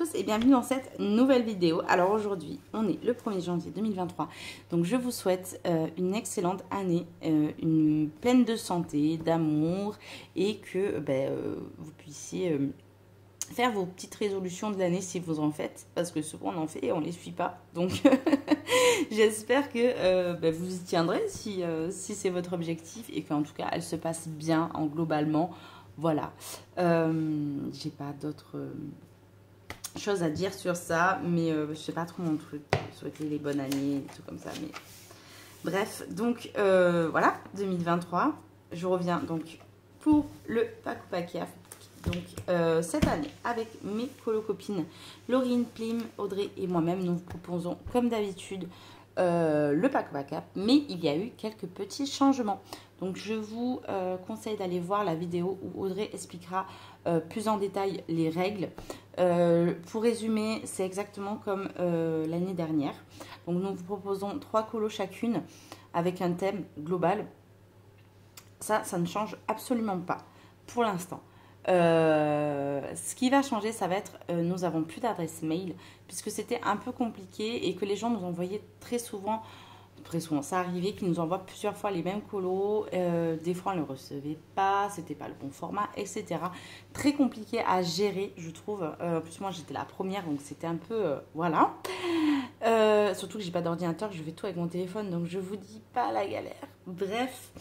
tous et bienvenue dans cette nouvelle vidéo. Alors aujourd'hui, on est le 1er janvier 2023. Donc je vous souhaite une excellente année, une pleine de santé, d'amour et que vous puissiez faire vos petites résolutions de l'année si vous en faites. Parce que souvent on en fait et on ne les suit pas. Donc j'espère que vous y tiendrez si c'est votre objectif et qu'en tout cas elle se passe bien en globalement. Voilà. J'ai pas d'autres... chose à dire sur ça, mais je sais pas trop mon truc, souhaiter les bonnes années et tout comme ça, mais bref, donc voilà, 2023, je reviens donc pour le Pack ou Pack Yaf, donc cette année avec mes colo-copines Laurine, Plim, Audrey et moi-même, nous vous proposons comme d'habitude le Pack ou Pack Yaf, mais il y a eu quelques petits changements. Donc je vous conseille d'aller voir la vidéo où Audrey expliquera plus en détail les règles. Pour résumer, c'est exactement comme l'année dernière. Donc nous vous proposons 3 colos chacune avec un thème global. Ça ne change absolument pas pour l'instant. Ce qui va changer, ça va être, nous avons plus d'adresse mail puisque c'était un peu compliqué et que les gens nous envoyaient très souvent, ça arrivait qu'ils nous envoient plusieurs fois les mêmes colos, des fois on ne le recevait pas, c'était pas le bon format, etc. Très compliqué à gérer, je trouve. En plus moi j'étais la première, donc c'était un peu, voilà. Surtout que j'ai pas d'ordinateur, je fais tout avec mon téléphone, donc je vous dis pas la galère. Bref,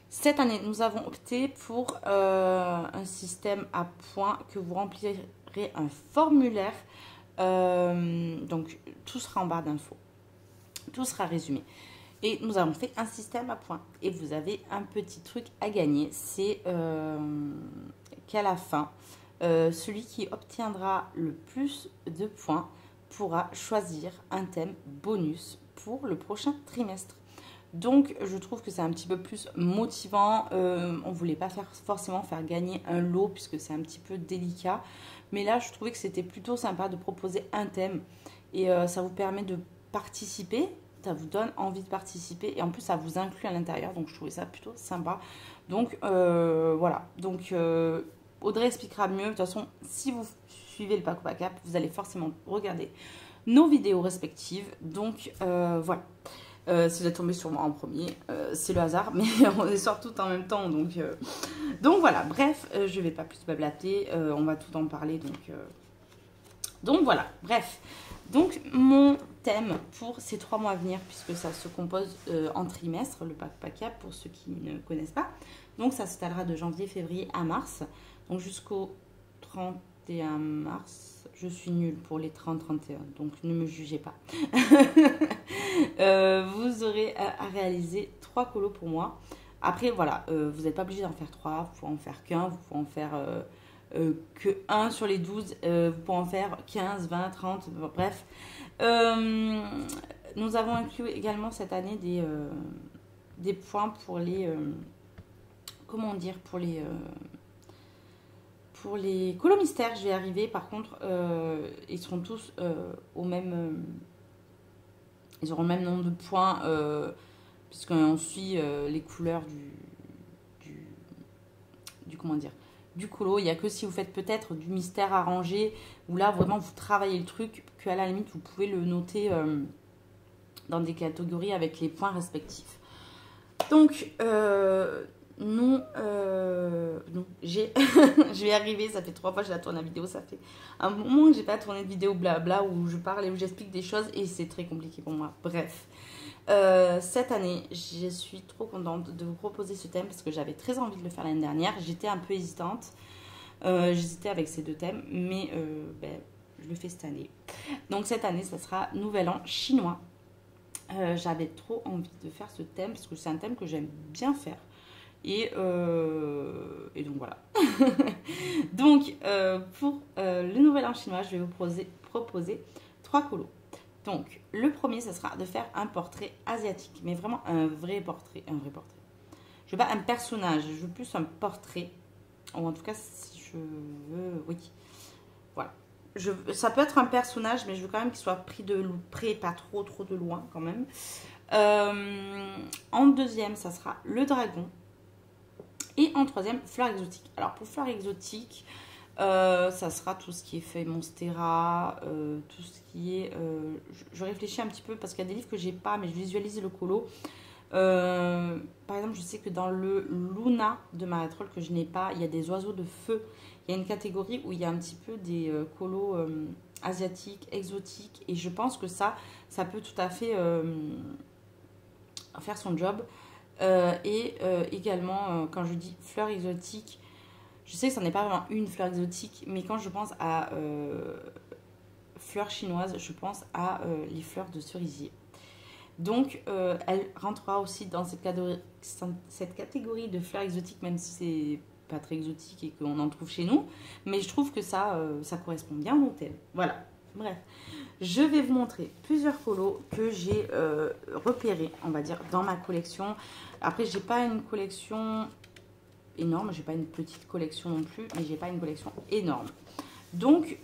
cette année nous avons opté pour un système à points, que vous remplirez un formulaire, donc tout sera en barre d'infos. Tout sera résumé. Et nous avons fait un système à points. Et vous avez un petit truc à gagner. C'est qu'à la fin, celui qui obtiendra le plus de points pourra choisir un thème bonus pour le prochain trimestre. Donc, je trouve que c'est un petit peu plus motivant. On ne voulait pas forcément faire gagner un lot puisque c'est un petit peu délicat. Mais là, je trouvais que c'était plutôt sympa de proposer un thème. Et ça vous permet de participer, ça vous donne envie de participer et en plus ça vous inclut à l'intérieur, donc je trouvais ça plutôt sympa. Donc voilà, donc Audrey expliquera mieux. De toute façon, si vous suivez le Pack ou Pack Yaf, vous allez forcément regarder nos vidéos respectives. Donc voilà, si vous êtes tombé sur moi en premier, c'est le hasard, mais on les sort toutes en même temps, donc voilà. Bref, je vais pas plus blablater, on va tout en parler, donc voilà, bref. Donc, mon thème pour ces 3 mois à venir, puisque ça se compose en trimestre, le Pack ou Pack Yaf, pour ceux qui ne connaissent pas. Donc, ça s'étalera de janvier, février à mars. Donc, jusqu'au 31 mars. Je suis nulle pour les 30-31, donc ne me jugez pas. Vous aurez à réaliser 3 colos pour moi. Après, voilà, vous n'êtes pas obligé d'en faire 3, vous pouvez en faire qu'un, vous pouvez en faire... que 1 sur les 12, vous pouvez en faire 15, 20, 30, bref. Nous avons inclus également cette année des points pour les... comment dire, pour les colos mystères, je vais y arriver. Par contre, ils seront tous au même... ils auront le même nombre de points, puisqu'on suit les couleurs du comment dire, du colo. Il n'y a que si vous faites peut-être du mystère arrangé, où là vraiment vous travaillez le truc, qu'à la limite vous pouvez le noter dans des catégories avec les points respectifs. Donc non, je vais y arriver, ça fait 3 fois que je la tourne la vidéo, ça fait un moment que j'ai pas tourné de vidéo blabla où je parle et où j'explique des choses et c'est très compliqué pour moi. Bref, cette année, je suis trop contente de vous proposer ce thème parce que j'avais très envie de le faire l'année dernière. J'étais un peu hésitante, j'hésitais avec ces 2 thèmes, mais je le fais cette année. Donc cette année, ça sera Nouvel An chinois. J'avais trop envie de faire ce thème parce que c'est un thème que j'aime bien faire. Et donc voilà. Donc pour le Nouvel An chinois, je vais vous proposer 3 colos. Donc le premier, ça sera de faire un portrait asiatique, mais vraiment un vrai portrait. Je veux pas un personnage, je veux plus un portrait. Ou en tout cas, si je veux, oui. Voilà. Ça peut être un personnage, mais je veux quand même qu'il soit pris de près, pas trop de loin quand même. En deuxième, ça sera le dragon. Et en troisième, fleurs exotiques. Alors pour fleurs exotiques, Ça sera tout ce qui est feuilles Monstera, tout ce qui est... je réfléchis un petit peu parce qu'il y a des livres que j'ai pas, mais je visualise le colo. Par exemple, je sais que dans le Luna de Marie-Troll que je n'ai pas, il y a des oiseaux de feu. Il y a une catégorie où il y a un petit peu des colos asiatiques, exotiques. Et je pense que ça peut tout à fait faire son job. Également, quand je dis fleurs exotiques, je sais que ça n'est pas vraiment une fleur exotique, mais quand je pense à fleurs chinoises, je pense à les fleurs de cerisier. Donc, elle rentrera aussi dans cette catégorie de fleurs exotiques, même si c'est pas très exotique et qu'on en trouve chez nous. Mais je trouve que ça correspond bien au thème. Voilà, bref. Je vais vous montrer plusieurs colos que j'ai repérés, on va dire, dans ma collection. Après, j'ai pas une collection énorme, j'ai pas une petite collection non plus, mais j'ai pas une collection énorme. Donc,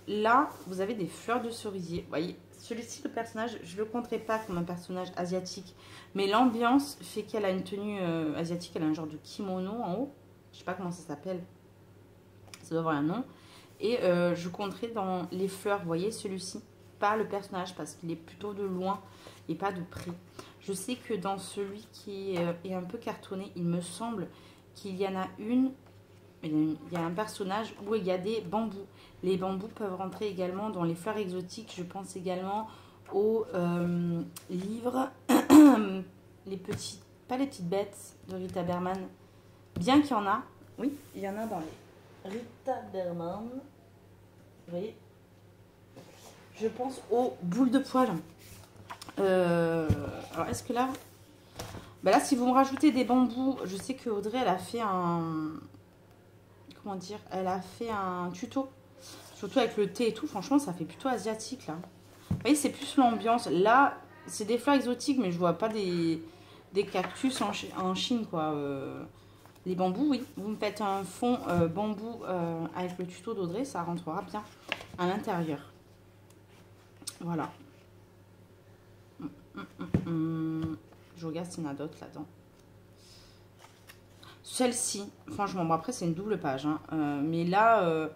là, vous avez des fleurs de cerisier. Vous voyez, celui-ci, le personnage, je ne le compterai pas comme un personnage asiatique, mais l'ambiance fait qu'elle a une tenue asiatique, elle a un genre de kimono en haut. Je ne sais pas comment ça s'appelle, ça doit avoir un nom. Et je compterai dans les fleurs, vous voyez, celui-ci, pas le personnage, parce qu'il est plutôt de loin et pas de près. Je sais que dans celui qui est un peu cartonné, il me semble qu'il y en a une. Il y a un personnage où il y a des bambous. Les bambous peuvent rentrer également dans les fleurs exotiques. Je pense également aux livres, les petits, pas les petites bêtes de Rita Berman. Bien qu'il y en a, oui, il y en a dans les Rita Berman. Vous voyez, je pense aux boules de poils. Alors, est-ce que là... Ben là, si vous me rajoutez des bambous, je sais que Audrey, elle a fait un... Comment dire, elle a fait un tuto, surtout avec le thé et tout. Franchement, ça fait plutôt asiatique là. Vous voyez, c'est plus l'ambiance. Là, c'est des fleurs exotiques, mais je vois pas des cactus en Chine quoi. Les bambous, oui. Vous me faites un fond bambou avec le tuto d'Audrey, ça rentrera bien à l'intérieur. Voilà. Je regarde s'il y en a d'autres là-dedans. Celle-ci, franchement, bon après c'est une double page, hein, mais là,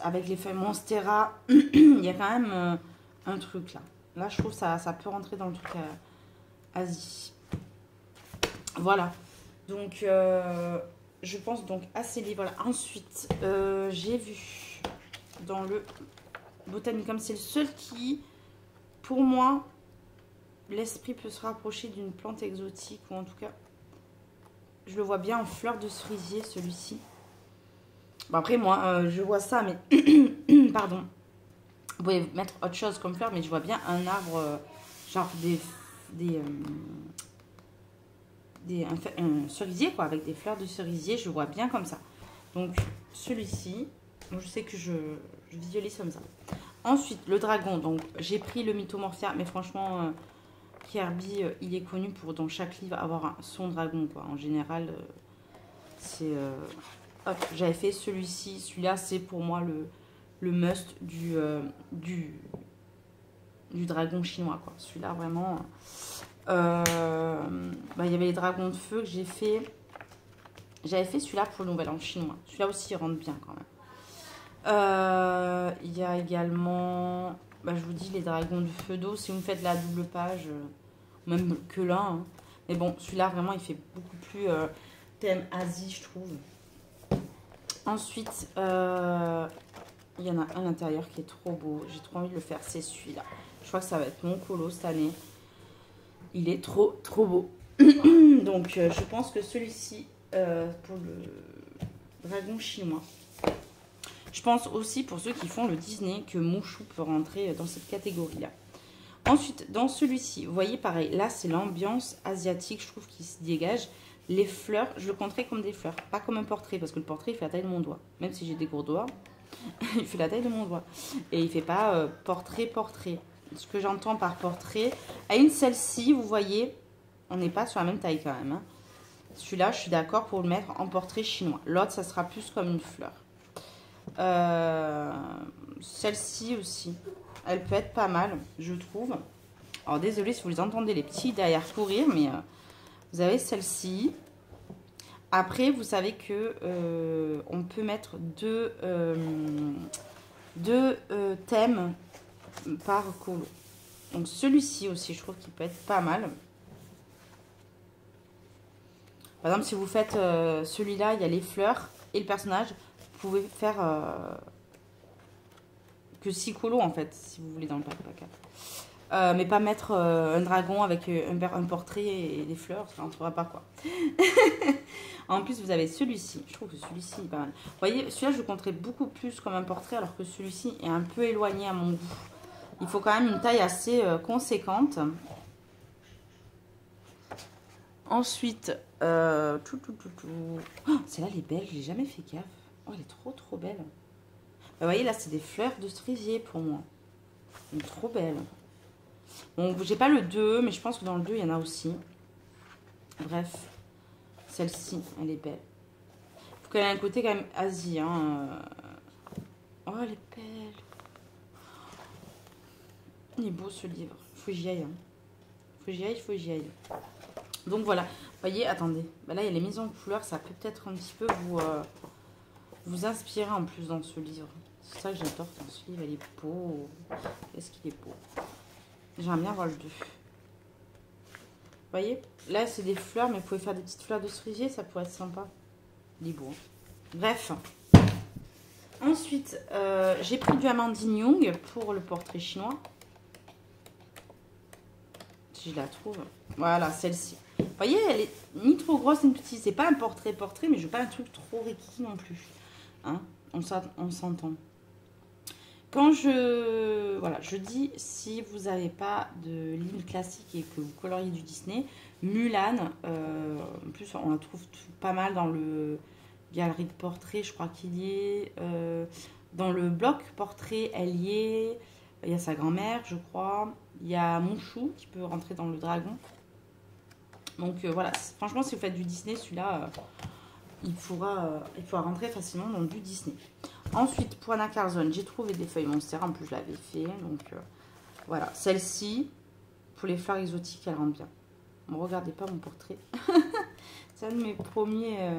avec les feuilles Monstera, il y a quand même un truc là. Là, je trouve que ça peut rentrer dans le truc Asie. Voilà. Donc, je pense donc à ces livres-là. Ensuite, j'ai vu dans le Botanicum, c'est le seul qui, pour moi, l'esprit peut se rapprocher d'une plante exotique, ou en tout cas... Je le vois bien en fleur de cerisier, celui-ci. Bon, après, moi, je vois ça, mais... Pardon. Vous pouvez mettre autre chose comme fleur, mais je vois bien un arbre, genre un cerisier, quoi, avec des fleurs de cerisier. Je vois bien comme ça. Donc, celui-ci, je sais que je visualise comme ça. Ensuite, le dragon. Donc, j'ai pris le Mythomorphia, mais franchement... Kirby, il est connu pour dans chaque livre avoir son dragon quoi. En général, c'est hop, j'avais fait celui-ci, celui-là c'est pour moi le must du dragon chinois quoi. Celui-là vraiment. Bah, il y avait les dragons de feu que j'ai fait. J'avais fait celui-là pour le nouvel an chinois. Celui-là aussi il rentre bien quand même. Il y a également. Bah, je vous dis les dragons de feu d'eau. Si vous me faites la double page, même que là. Hein. Mais bon, celui-là, vraiment, il fait beaucoup plus thème Asie, je trouve. Ensuite, il y en a un à l'intérieur qui est trop beau. J'ai trop envie de le faire. C'est celui-là. Je crois que ça va être mon colo cette année. Il est trop beau. Donc, je pense que celui-ci, pour le dragon chinois. Je pense aussi pour ceux qui font le Disney que Mouchou peut rentrer dans cette catégorie-là. Ensuite, dans celui-ci, vous voyez pareil, là c'est l'ambiance asiatique, je trouve, qui se dégage. Les fleurs, je le compterai comme des fleurs, pas comme un portrait, parce que le portrait il fait la taille de mon doigt. Même si j'ai des gros doigts, il fait la taille de mon doigt. Et il fait pas portrait. Ce que j'entends par portrait, à une celle-ci, vous voyez, on n'est pas sur la même taille quand même. Hein. Celui-là, je suis d'accord pour le mettre en portrait chinois. L'autre, ça sera plus comme une fleur. Celle-ci aussi, elle peut être pas mal, je trouve. Alors désolée si vous les entendez les petits derrière courir, mais vous avez celle-ci Après, vous savez que on peut mettre deux thèmes par colo. Donc celui-ci aussi, je trouve qu'il peut être pas mal. Par exemple, si vous faites celui-là, il y a les fleurs et le personnage, vous pouvez faire que 6 colos en fait, si vous voulez dans le pack. Mais pas mettre un dragon avec un portrait et des fleurs, ça ne rentrera pas quoi. En plus, vous avez celui-ci. Je trouve que celui-ci est pas mal. Vous voyez, celui-là, je le compterais beaucoup plus comme un portrait, alors que celui-ci est un peu éloigné à mon goût. Il faut quand même une taille assez conséquente. Ensuite, oh, celle-là, elle est belle. Je n'ai jamais fait gaffe. Oh, elle est trop belle. Vous voyez, là, c'est des fleurs de cerisier pour moi. Elle est trop belle. Bon, j'ai pas le 2, mais je pense que dans le 2, il y en a aussi. Bref, celle-ci, elle est belle. Il faut qu'elle ait un côté quand même Asie. Hein. Oh, elle est belle. Il est beau ce livre. Faut que j'y aille. Hein. Faut que j'y aille. Donc voilà. Vous voyez, attendez. Bah là, il y a les mises en couleur. Ça peut peut-être un petit peu vous inspirer en plus dans ce livre. C'est ça que j'adore dans ce livre. Il est beau. Qu'est-ce qu'il est beau. J'aimerais bien voir le 2. Vous voyez, là, c'est des fleurs, mais vous pouvez faire des petites fleurs de cerisier. Ça pourrait être sympa. Il est beau. Bref. Ensuite, j'ai pris du Amandine Young pour le portrait chinois. Si je la trouve. Voilà, celle-ci. Vous voyez, elle est ni trop grosse ni petite. C'est pas un portrait, mais je veux pas un truc trop requis non plus. Hein, on s'entend. Quand je dis, si vous n'avez pas de livre classique et que vous coloriez du Disney, Mulan, en plus on la trouve pas mal dans le galerie de portraits, je crois qu'il y est. Dans le bloc portrait, elle y est. Il y a sa grand-mère, je crois. Il y a Mouchou qui peut rentrer dans le dragon. Donc voilà, franchement, si vous faites du Disney, celui-là, il pourra rentrer facilement dans du Disney. Ensuite, pour Anna Carlson, j'ai trouvé des feuilles Monstera. En plus, je l'avais fait. Donc voilà, celle-ci, pour les fleurs exotiques, elle rentre bien. Ne regardez pas mon portrait. C'est un de mes premiers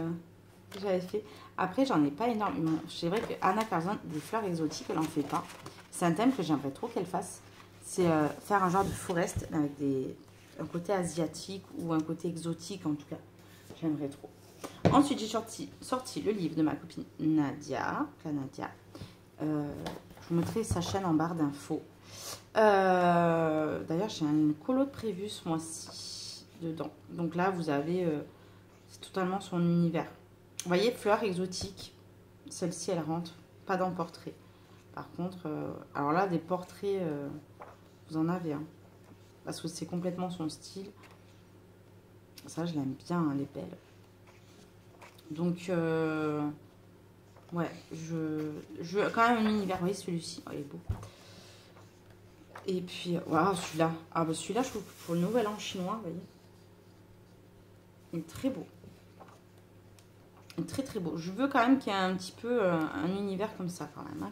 que j'avais fait. Après, j'en ai pas énormément. C'est vrai que Anna Carlson, des fleurs exotiques, elle en fait pas. C'est un thème que j'aimerais trop qu'elle fasse. C'est faire un genre de forest avec un côté asiatique ou un côté exotique en tout cas. J'aimerais trop. Ensuite, j'ai sorti le livre de ma copine Nadia. Je vous mettrai sa chaîne en barre d'infos. D'ailleurs, j'ai un colo de prévu ce mois-ci dedans. Donc là, vous avez c'est totalement son univers. Vous voyez, fleurs exotiques. Celle-ci, elle rentre. Pas dans portrait. Par contre, alors là, des portraits, vous en avez. Hein, parce que c'est complètement son style. Ça, je l'aime bien, hein, les belles. Donc, ouais, je quand même un univers. Vous voyez, celui-ci, oh, il est beau. Et puis, voilà, celui-là. Ah, bah celui-là, je trouve que pour le nouvel an chinois, vous voyez. Il est très beau. Il est très beau. Je veux quand même qu'il y ait un petit peu un univers comme ça, quand même, hein,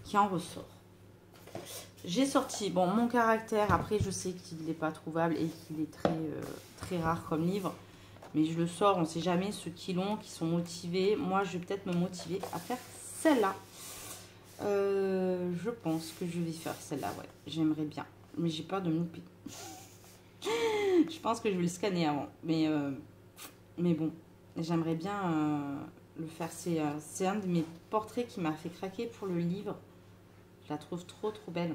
qui en ressort. J'ai sorti, bon, mon caractère. Après, je sais qu'il n'est pas trouvable et qu'il est très rare comme livre. Mais je le sors, on ne sait jamais, ceux qui l'ont, qui sont motivés. Moi, je vais peut-être me motiver à faire celle-là. Je pense que je vais faire celle-là, ouais. J'aimerais bien. Mais j'ai peur de me louper. Je pense que je vais le scanner avant. Mais bon, j'aimerais bien le faire. C'est un de mes portraits qui m'a fait craquer pour le livre. Je la trouve trop belle.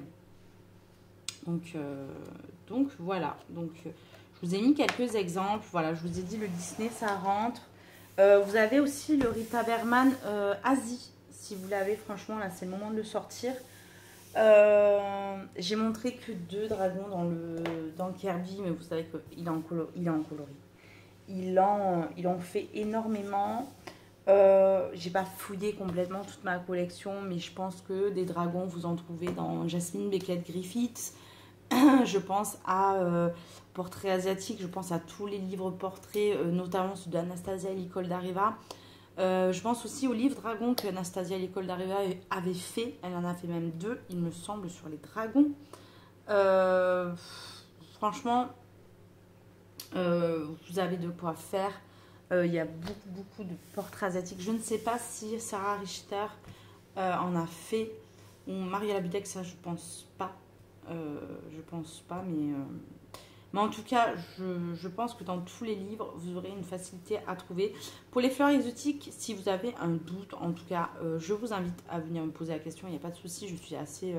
Donc voilà. Donc, je vous ai mis quelques exemples. Voilà, je vous ai dit le Disney, ça rentre. Vous avez aussi le Rita Berman Asie. Si vous l'avez, franchement, là, c'est le moment de le sortir. J'ai montré que 2 dragons dans le Kirby, mais vous savez qu'il est en coloris. Ils en fait énormément. J'ai pas fouillé complètement toute ma collection, mais je pense que des dragons, vous en trouvez dans Jasmine Beckett-Griffith. Je pense à Portrait asiatique, je pense à tous les livres portraits, notamment celui d'Anastasia et l'école d'Arriva. Je pense aussi au livre Dragon que Anastasia et l'école d'Arriva avait fait. Elle en a fait même 2, il me semble, sur les dragons. Franchement, vous avez de quoi faire. Il y a beaucoup de portraits asiatiques. Je ne sais pas si Sarah Richter en a fait, ou Mariela Budeck, ça je pense pas. Mais en tout cas, je pense que dans tous les livres, vous aurez une facilité à trouver. Pour les fleurs exotiques, si vous avez un doute, en tout cas, je vous invite à venir me poser la question. Il n'y a pas de souci, je suis assez...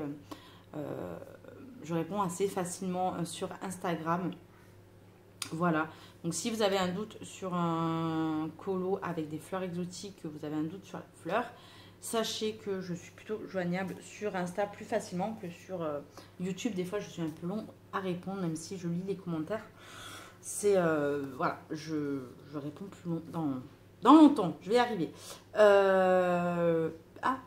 je réponds assez facilement sur Instagram. Voilà. Donc, si vous avez un doute sur un colo avec des fleurs exotiques, que vous avez un doute sur les fleurs, sachez que je suis plutôt joignable sur Insta plus facilement que sur YouTube. Des fois, je suis un peu long à répondre, même si je lis les commentaires. C'est voilà, je réponds plus long, dans longtemps. Je vais y arriver. Ah,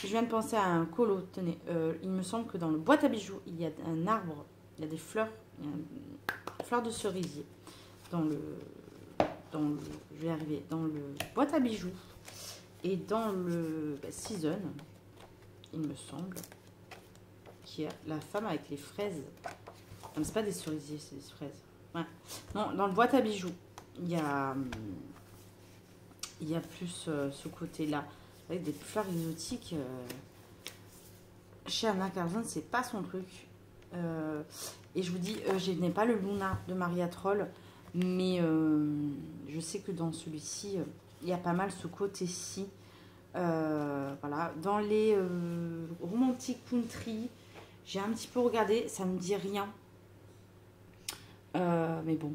je viens de penser à un colo. Tenez, il me semble que dans le boîte à bijoux, il y a un arbre, il y a des fleurs, il y a une fleur de cerisier je vais y arriver, dans le boîte à bijoux. Et dans le Season, il me semble, qu'il y a la femme avec les fraises. Non, c'est pas des cerisiers, c'est des fraises. Ouais. Non, dans le boîte à bijoux, il y a plus ce côté-là, avec des fleurs exotiques. Chez Anna Carlson, c'est pas son truc. Et je vous dis, je n'ai pas le Luna de Maria Troll, mais je sais que dans celui-ci... il y a pas mal ce côté-ci. Voilà. Dans les romantiques country, j'ai un petit peu regardé, ça me dit rien. Mais bon,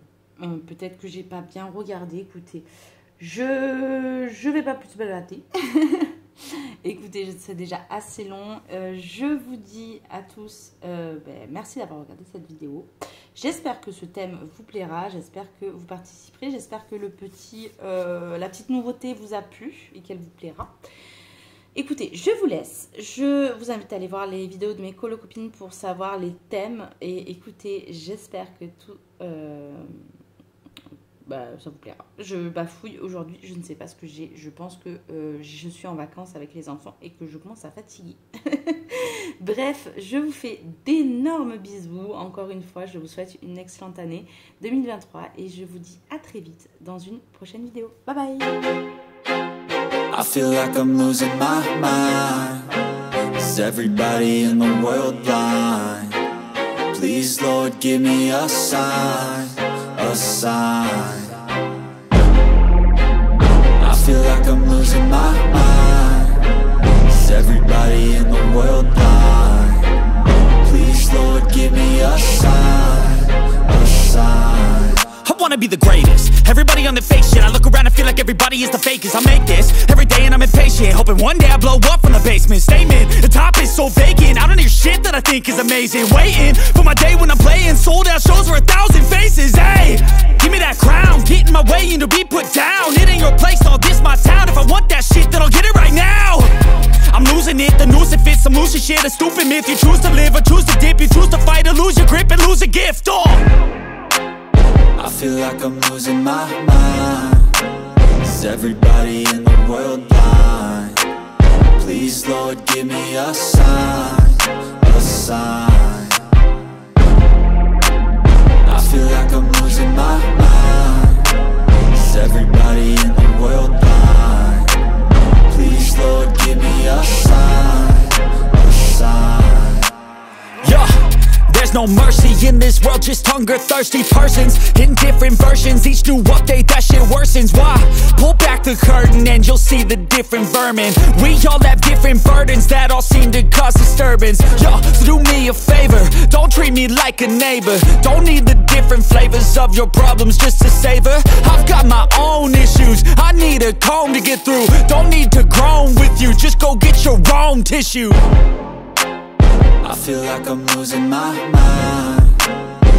peut-être que j'ai pas bien regardé. Écoutez, je vais pas plus balader. Écoutez, c'est déjà assez long. Je vous dis à tous, merci d'avoir regardé cette vidéo. J'espère que ce thème vous plaira, j'espère que vous participerez, j'espère que la petite nouveauté vous a plu et qu'elle vous plaira. Écoutez, je vous laisse. Je vous invite à aller voir les vidéos de mes colo-copines pour savoir les thèmes. Et écoutez, j'espère que tout... ça vous plaira. Je bafouille aujourd'hui, je ne sais pas ce que j'ai. Je pense que je suis en vacances avec les enfants et que je commence à fatiguer. Bref, je vous fais d'énormes bisous. Encore une fois, je vous souhaite une excellente année 2023 et je vous dis à très vite dans une prochaine vidéo. Bye bye. I feel like I'm losing my mind. Is everybody in the world blind? Please, Lord, give me a sign, a sign. I feel like I'm losing my mind. Is everybody in the world blind? Please, Lord, give me a sign, a sign. I wanna be the greatest. Everybody on the fake shit. I look around and feel like everybody is the fakest. I make this every day and I'm impatient, hoping one day I blow up from the basement. Statement, the top is so vacant. I don't hear shit that I think is amazing. Waiting for my day when I'm playing sold out shows for 1,000 faces. Hey, give me that crown, get in my way and to be put down. It ain't your place, all this my town. If I want that shit, then I'll get it right now. I'm losing it, the noose it fits, I'm losing shit. A stupid myth, you choose to live or choose to dip. You choose to fight or lose your grip and lose a gift. I feel like I'm losing my mind. Is everybody in the world blind? Please, Lord, give me a sign, a sign. I feel like I'm losing my mind. Is everybody in the world blind? Please, Lord, give me a sign, a sign. Yeah. There's no mercy in this world, just hunger-thirsty persons in different versions, each new update, that shit worsens. Why? Pull back the curtain and you'll see the different vermin. We all have different burdens that all seem to cause disturbance. Yo, so do me a favor, don't treat me like a neighbor. Don't need the different flavors of your problems just to savor. I've got my own issues, I need a comb to get through. Don't need to groan with you, just go get your own tissue. I feel like I'm losing my mind.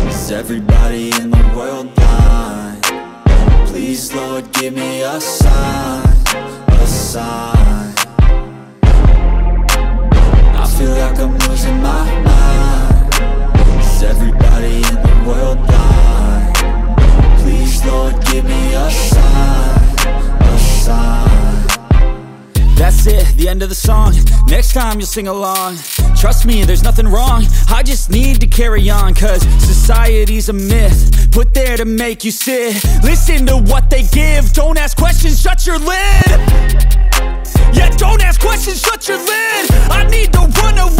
Is everybody in the world blind? Please, Lord, give me a sign, a sign. I feel like I'm losing my mind. Is everybody in the world blind? Please, Lord, give me a sign, a sign. That's it, the end of the song. Next time you'll sing along. Trust me, there's nothing wrong. I just need to carry on, cause society's a myth put there to make you sit. Listen to what they give. Don't ask questions, shut your lid. Yeah, don't ask questions, shut your lid. I need to run away